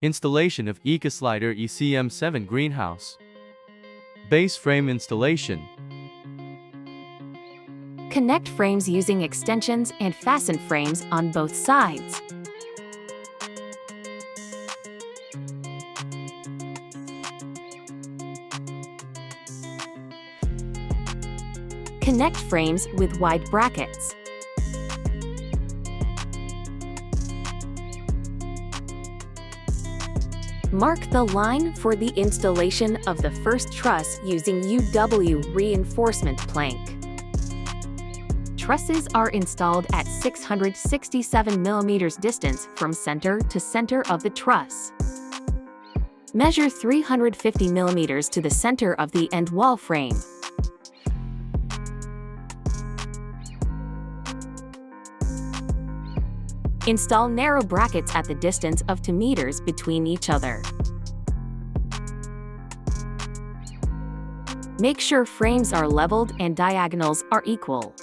Installation of Ecoslider ECM7 greenhouse. Base frame installation. Connect frames using extensions and fasten frames on both sides. Connect frames with wide brackets. Mark the line for the installation of the first truss using UW reinforcement plank. Trusses are installed at 667 mm distance from center to center of the truss. Measure 350 mm to the center of the end wall frame. Install narrow brackets at the distance of 2 meters between each other. Make sure frames are leveled and diagonals are equal.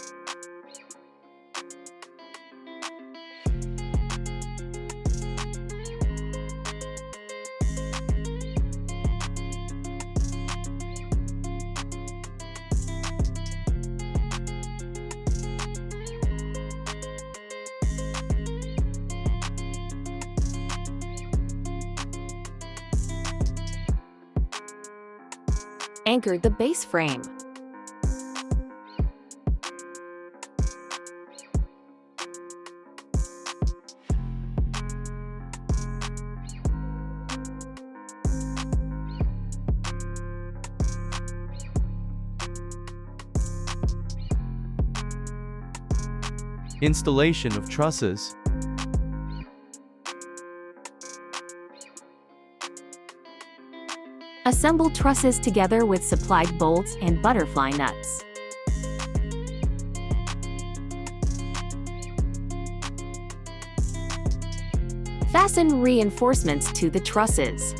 Anchor the base frame. Installation of trusses. Assemble trusses together with supplied bolts and butterfly nuts. Fasten reinforcements to the trusses.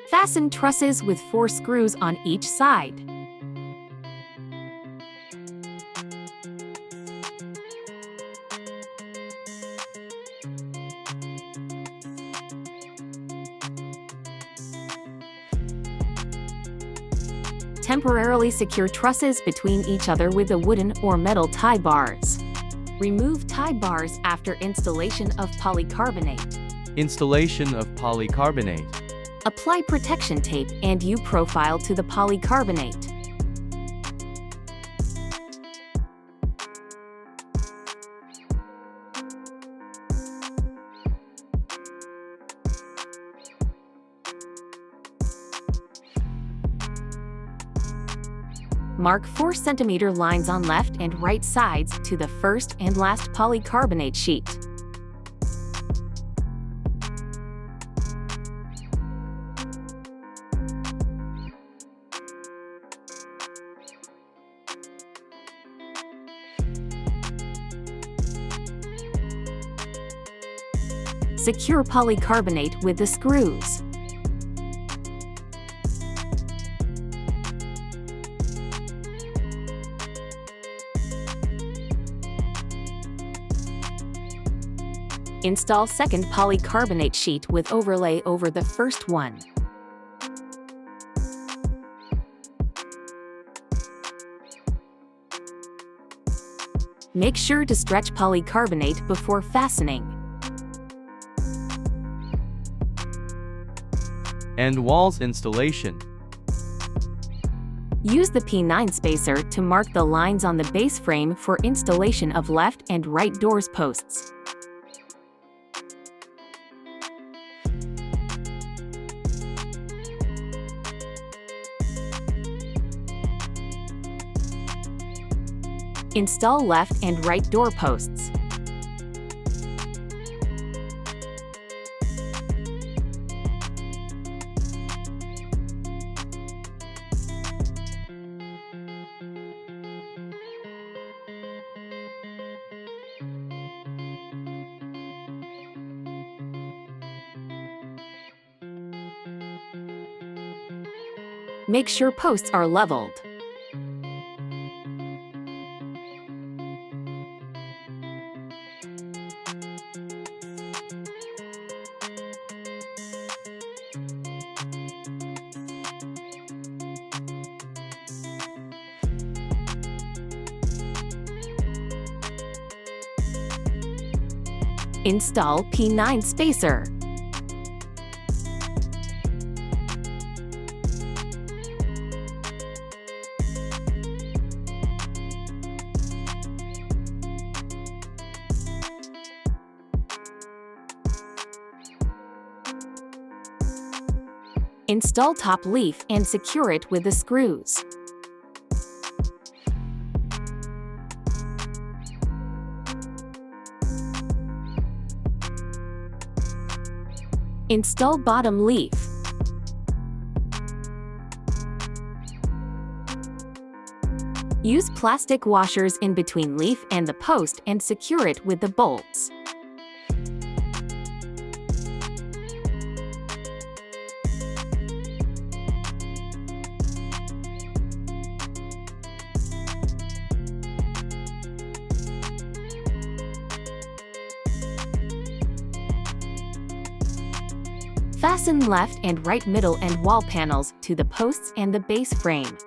Fasten trusses with 4 screws on each side. Temporarily secure trusses between each other with the wooden or metal tie bars. Remove tie bars after installation of polycarbonate. Installation of polycarbonate. Apply protection tape and U-profile to the polycarbonate. Mark 4 cm lines on left and right sides to the first and last polycarbonate sheet. Secure polycarbonate with the screws. Install second polycarbonate sheet with overlay over the first one. Make sure to stretch polycarbonate before fastening. End walls installation. Use the P9 spacer to mark the lines on the base frame for installation of left and right doors posts. Install left and right door posts. Make sure posts are leveled. Install P9 spacer. Install top leaf and secure it with the screws. Install bottom leaf. Use plastic washers in between leaf and the post and secure it with the bolts. Fasten left and right middle and wall panels to the posts and the base frame.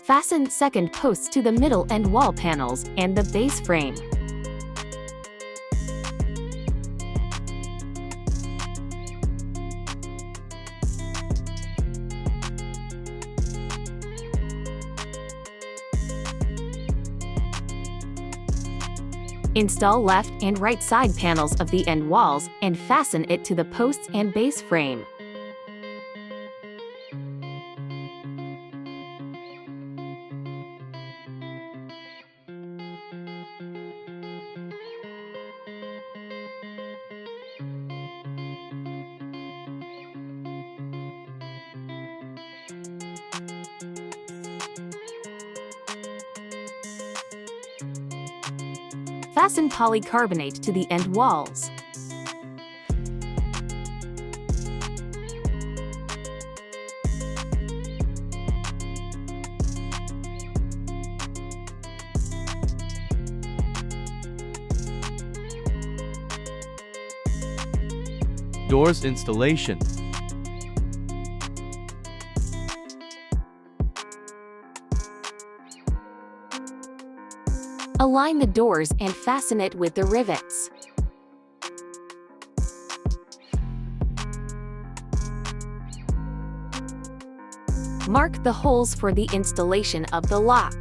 Fasten second posts to the middle and wall panels and the base frame. Install left and right side panels of the end walls and fasten it to the posts and base frame. Fasten polycarbonate to the end walls. Doors installation. Align the doors and fasten it with the rivets. Mark the holes for the installation of the lock.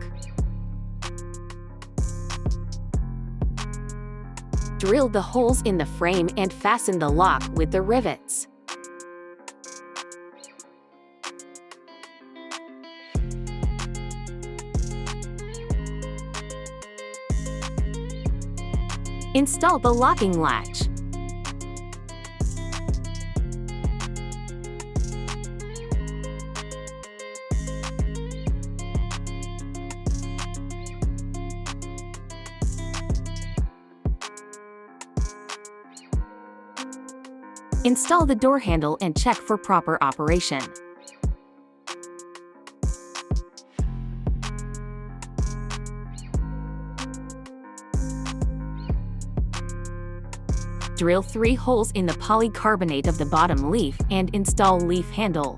Drill the holes in the frame and fasten the lock with the rivets. Install the locking latch. Install the door handle and check for proper operation. Drill 3 holes in the polycarbonate of the bottom leaf and install leaf handle.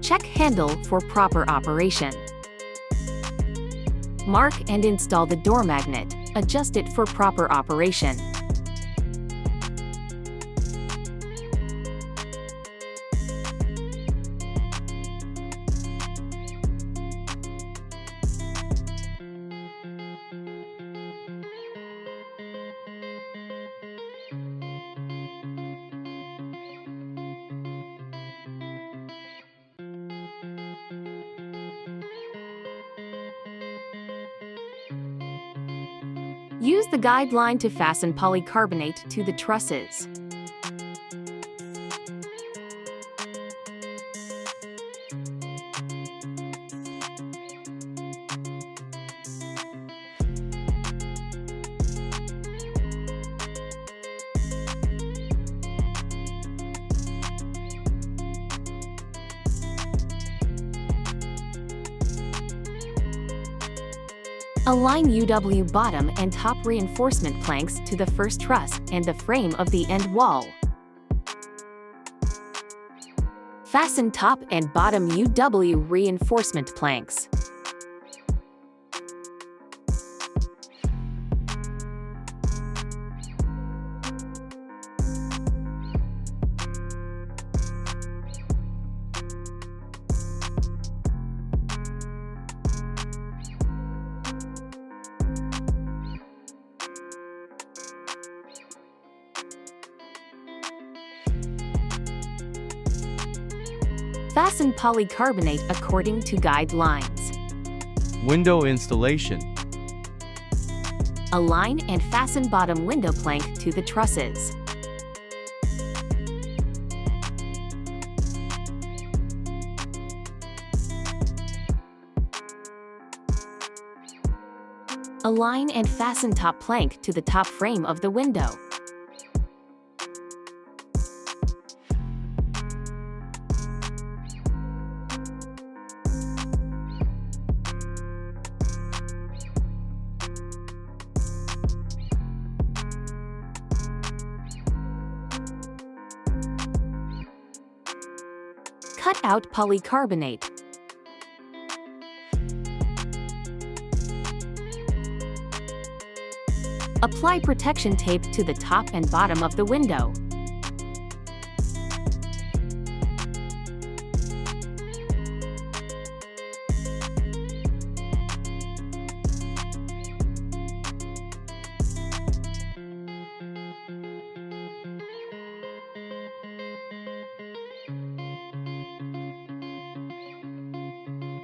Check handle for proper operation. Mark and install the door magnet. Adjust it for proper operation. Use the guideline to fasten polycarbonate to the trusses. Align UW bottom and top reinforcement planks to the first truss and the frame of the end wall. Fasten top and bottom UW reinforcement planks. Fasten polycarbonate according to guidelines. Window installation. Align and fasten bottom window plank to the trusses. Align and fasten top plank to the top frame of the window. Cut out polycarbonate. Apply protection tape to the top and bottom of the window.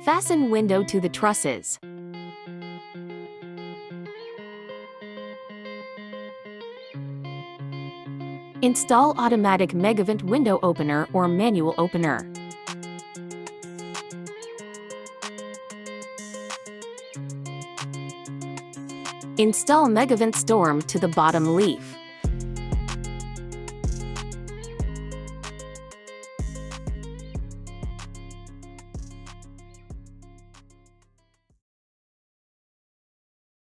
Fasten window to the trusses. Install automatic Megavent window opener or manual opener. Install Megavent Storm to the bottom leaf.